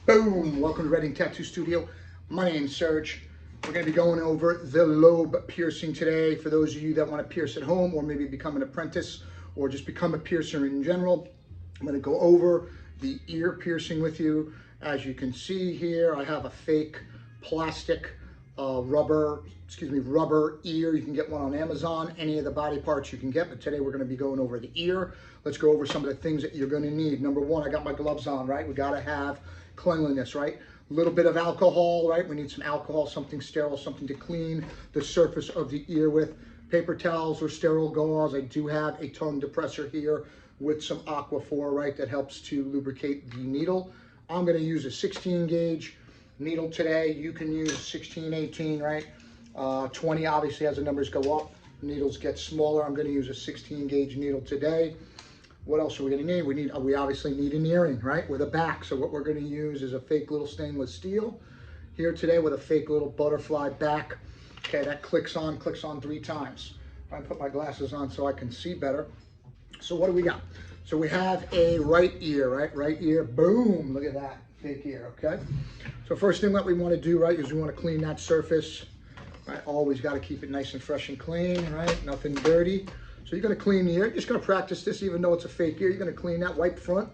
Boom! Welcome to Redink Tattoo Studio. My name's Serge. We're going to be going over the lobe piercing today. For those of you that want to pierce at home or maybe become an apprentice or just become a piercer in general, I'm going to go over the ear piercing with you. As you can see here, I have a fake plastic rubber ear. You can get one on Amazon. Any of the body parts you can get, but today we're going to be going over the ear. Let's go over some of the things that you're going to need. Number one, I got my gloves on, right? We got to have cleanliness, right? A little bit of alcohol, right? We need some alcohol, something sterile, something to clean the surface of the ear with. Paper towels or sterile gauze. I do have a tongue depressor here with some Aquaphor, right? That helps to lubricate the needle. I'm going to use a 16 gauge needle today. You can use 16, 18, right? 20 obviously as the numbers go up, needles get smaller. I'm going to use a 16 gauge needle today. What else are we going to need? We obviously need an earring, right? With a back. So what we're going to use is a fake little stainless steel here today with a fake little butterfly back. Okay, that clicks on 3 times. I put my glasses on so I can see better. So what do we got? So we have a right ear, right? Right ear, boom, look at that, fake ear, okay? So first thing that we want to do, right, is we want to clean that surface, right? Always got to keep it nice and fresh and clean, right? Nothing dirty. So you're going to clean the ear. You're just going to practice this even though it's a fake ear. You're going to clean that, wipe front,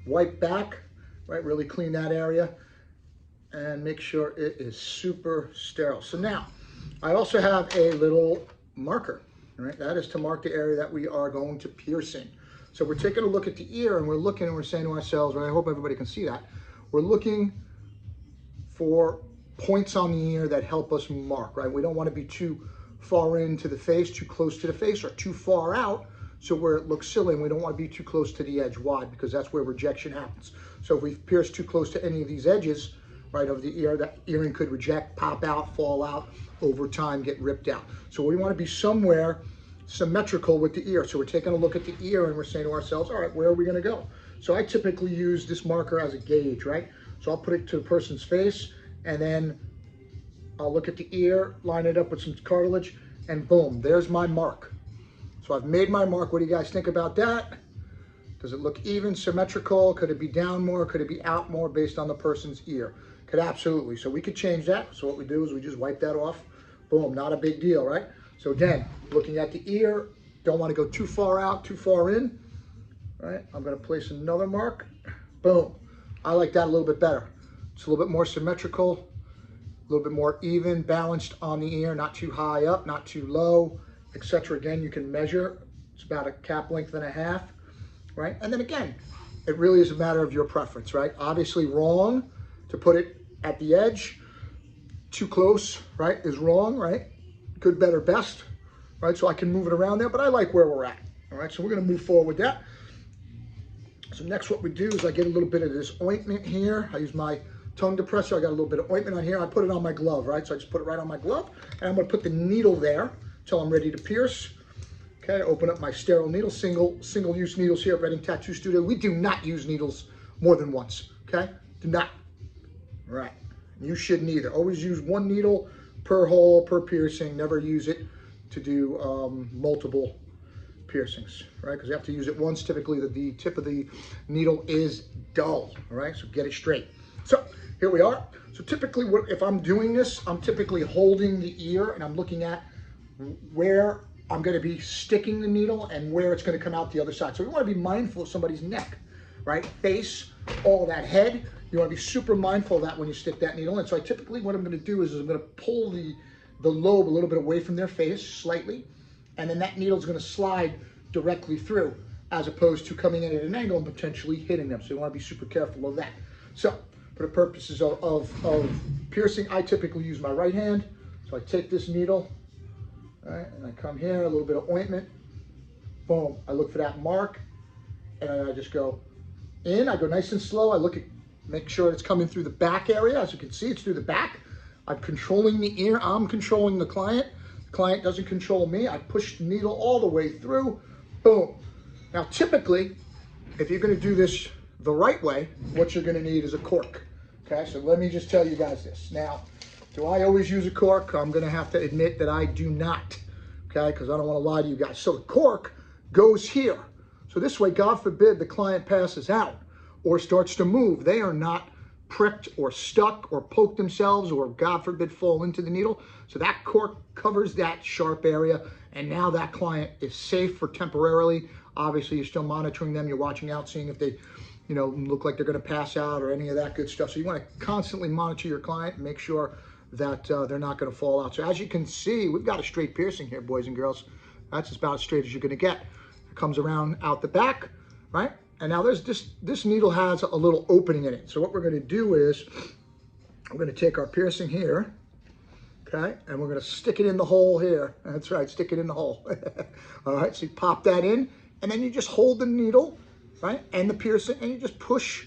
wipe back, right? Really clean that area and make sure it is super sterile. So now, I also have a little marker, right? That is to mark the area that we are going to pierce in. So we're taking a look at the ear and we're looking and we're saying to ourselves, right? I hope everybody can see that. We're looking for points on the ear that help us mark, right? We don't want to be too far into the face, too close to the face, or too far out so where it looks silly, and we don't want to be too close to the edge. Why? Because that's where rejection happens. So if we pierce too close to any of these edges, right, of the ear, that earring could reject, pop out, fall out, over time get ripped out. So we want to be somewhere symmetrical with the ear. So we're taking a look at the ear and we're saying to ourselves, all right, where are we going to go? So I typically use this marker as a gauge, right? So I'll put it to the person's face and then I'll look at the ear, line it up with some cartilage, and boom, there's my mark. So I've made my mark. What do you guys think about that? Does it look even, symmetrical? Could it be down more? Could it be out more based on the person's ear? Could absolutely. So we could change that. So what we do is we just wipe that off. Boom, not a big deal, right? So again, looking at the ear, don't want to go too far out, too far in, right? I'm going to place another mark. Boom. I like that a little bit better. It's a little bit more symmetrical. A little bit more even, balanced on the ear, not too high up, not too low, etc. Again, you can measure. It's about a cap length and a half, right? And then again, it really is a matter of your preference, right? Obviously wrong to put it at the edge. Too close, right, is wrong, right? Good, better, best, right? So I can move it around there, but I like where we're at, all right? So we're going to move forward with that. So next what we do is I get a little bit of this ointment here. I use my tongue depressor. I got a little bit of ointment on here. I put it on my glove, right? So I just put it right on my glove and I'm going to put the needle there until I'm ready to pierce. Okay, open up my sterile needle, single-use needles here at Redink Tattoo Studio. We do not use needles more than once, okay? Do not. All right. You shouldn't either. Always use one needle per hole, per piercing. Never use it to do multiple piercings, right? Because you have to use it once. Typically, the tip of the needle is dull, all right? So get it straight. So here we are. So typically, if I'm doing this, I'm typically holding the ear and I'm looking at where I'm going to be sticking the needle and where it's going to come out the other side. So we want to be mindful of somebody's neck, right? Face, all that head. You want to be super mindful of that when you stick that needle in. So I typically, what I'm going to do is I'm going to pull the lobe a little bit away from their face slightly, and then that needle is going to slide directly through as opposed to coming in at an angle and potentially hitting them. So you want to be super careful of that. So for the purposes of piercing, I typically use my right hand. So I take this needle, all right, and I come here, a little bit of ointment, boom. I look for that mark, and I just go in. I go nice and slow. I look at, make sure it's coming through the back area. As you can see, it's through the back. I'm controlling the ear. I'm controlling the client. The client doesn't control me. I push the needle all the way through, boom. Now, typically, if you're going to do this the right way, what you're going to need is a cork. Okay, so let me just tell you guys this. Now, do I always use a cork? I'm going to have to admit that I do not, okay, because I don't want to lie to you guys. So the cork goes here. So this way, God forbid, the client passes out or starts to move. They are not pricked or stuck or poked themselves or, God forbid, fall into the needle. So that cork covers that sharp area, and now that client is safe for temporarily. Obviously, you're still monitoring them. You're watching out, seeing if they, you know, look like they're going to pass out or any of that good stuff. So you want to constantly monitor your client and make sure that they're not going to fall out. So as you can see, we've got a straight piercing here, boys and girls. That's about as straight as you're going to get. It comes around out the back, right? And now there's this needle has a little opening in it. So what we're going to do is we're going to take our piercing here, okay, and we're going to stick it in the hole here. That's right, stick it in the hole. All right, so you pop that in, and then you just hold the needle, right, and the piercing, and you just push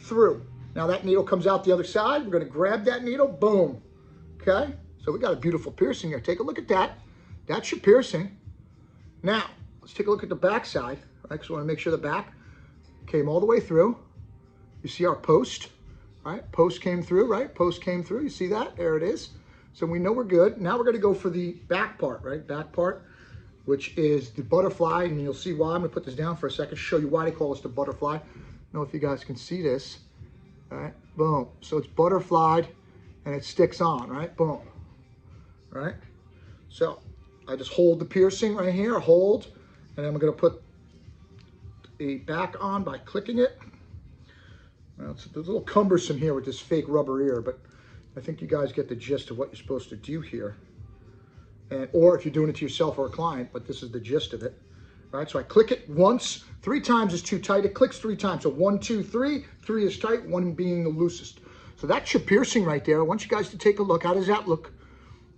through. Now that needle comes out the other side. We're going to grab that needle, boom, okay? So we got a beautiful piercing here. Take a look at that. That's your piercing. Now, let's take a look at the back side, right, because we want to make sure the back came all the way through. You see our post, right? Post came through, right? Post came through. You see that? There it is. So we know we're good. Now we're going to go for the back part, right? Back part, which is the butterfly, and you'll see why. I'm going to put this down for a second, show you why they call this the butterfly. I don't know if you guys can see this. All right, boom. So it's butterflied, and it sticks on, right? Boom. All right. So I just hold the piercing right here, hold, and then I'm going to put the back on by clicking it. Well, it's a little cumbersome here with this fake rubber ear, but I think you guys get the gist of what you're supposed to do here. And, or if you're doing it to yourself or a client, but this is the gist of it. All right, so I click it once, 3 times is too tight. It clicks 3 times. So 1, 2, 3, 3 is tight, 1 being the loosest. So that's your piercing right there. I want you guys to take a look. How does that look?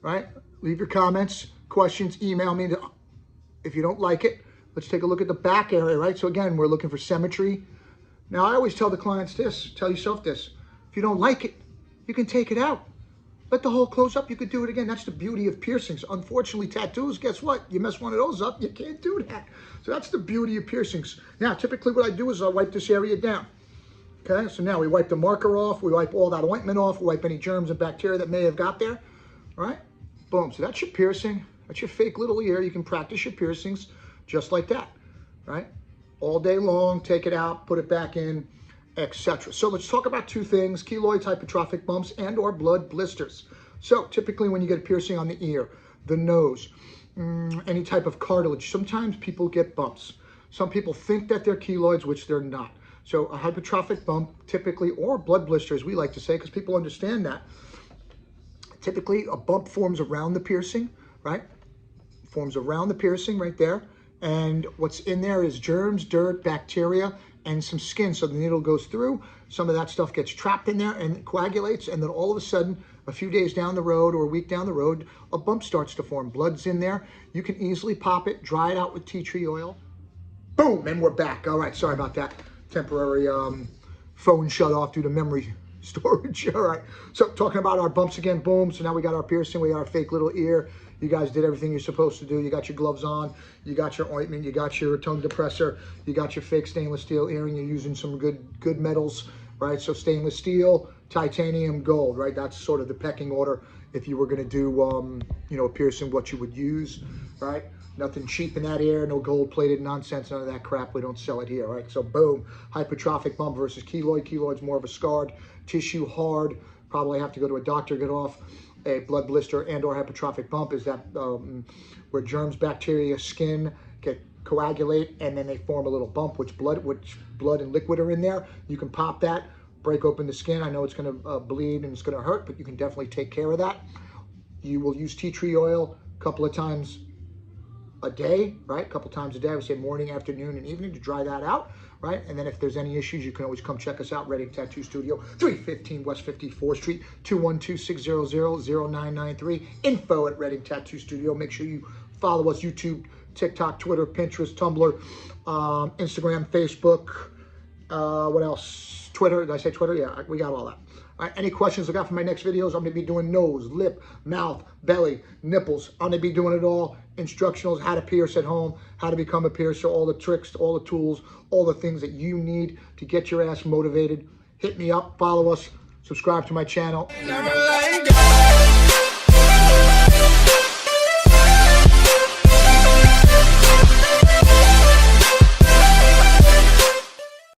Right? Leave your comments, questions, email me if you don't like it. Let's take a look at the back area, right? So again, we're looking for symmetry. Now, I always tell the clients this, tell yourself this. If you don't like it, you can take it out. Let the hole close up, you could do it again. That's the beauty of piercings. Unfortunately, tattoos, guess what? You mess one of those up, you can't do that. So that's the beauty of piercings. Now, typically what I do is I wipe this area down. Okay, so now we wipe the marker off, we wipe all that ointment off, we wipe any germs and bacteria that may have got there, all right? Boom, so that's your piercing. That's your fake little ear. You can practice your piercings just like that, right? All day long, take it out, put it back in, etc. So let's talk about 2 things, keloids, hypertrophic bumps, and or blood blisters. So typically when you get a piercing on the ear, the nose, any type of cartilage, sometimes people get bumps. Some people think that they're keloids, which they're not. So a hypertrophic bump typically, or blood blister as we like to say, because people understand that, typically a bump forms around the piercing, right? Forms around the piercing right there. And what's in there is germs, dirt, bacteria, and some skin. So the needle goes through, some of that stuff gets trapped in there and coagulates, and then all of a sudden, a few days down the road or a week down the road, a bump starts to form. Blood's in there. You can easily pop it, dry it out with tea tree oil. Boom, and we're back. All right, sorry about that. Temporary phone shut off due to memory storage. All right, so talking about our bumps again, boom. So now we got our piercing, we got our fake little ear. You guys did everything you're supposed to do. You got your gloves on, you got your ointment, you got your tongue depressor, you got your fake stainless steel earring. You're using some good metals, right? So stainless steel, titanium, gold, right? That's sort of the pecking order if you were going to do, you know, a piercing, what you would use, right? Nothing cheap in that area, no gold-plated nonsense, none of that crap. We don't sell it here, right? So boom, hypertrophic bump versus keloid. Keloid's more of a scarred tissue, hard. Probably have to go to a doctor, get off. A blood blister and or hypertrophic bump is that where germs, bacteria, skin get coagulate, and then they form a little bump, which blood and liquid are in there. You can pop that, break open the skin. I know it's going to bleed and it's going to hurt, but you can definitely take care of that. You will use tea tree oil a couple of times a day, right? A couple times a day. I would say morning, afternoon, and evening to dry that out, right? And then if there's any issues, you can always come check us out, Redink Tattoo Studio, 315 West 54th Street, 212-600-0993, info@RedinkTattooStudio. Make sure you follow us, YouTube, TikTok, Twitter, Pinterest, Tumblr, Instagram, Facebook, what else? Twitter, did I say Twitter? Yeah, we got all that. All right, any questions I got for my next videos? I'm gonna be doing nose, lip, mouth, belly, nipples. I'm gonna be doing it all. Instructionals, how to pierce at home, how to become a piercer, all the tricks, all the tools, all the things that you need to get your ass motivated. Hit me up, follow us, subscribe to my channel.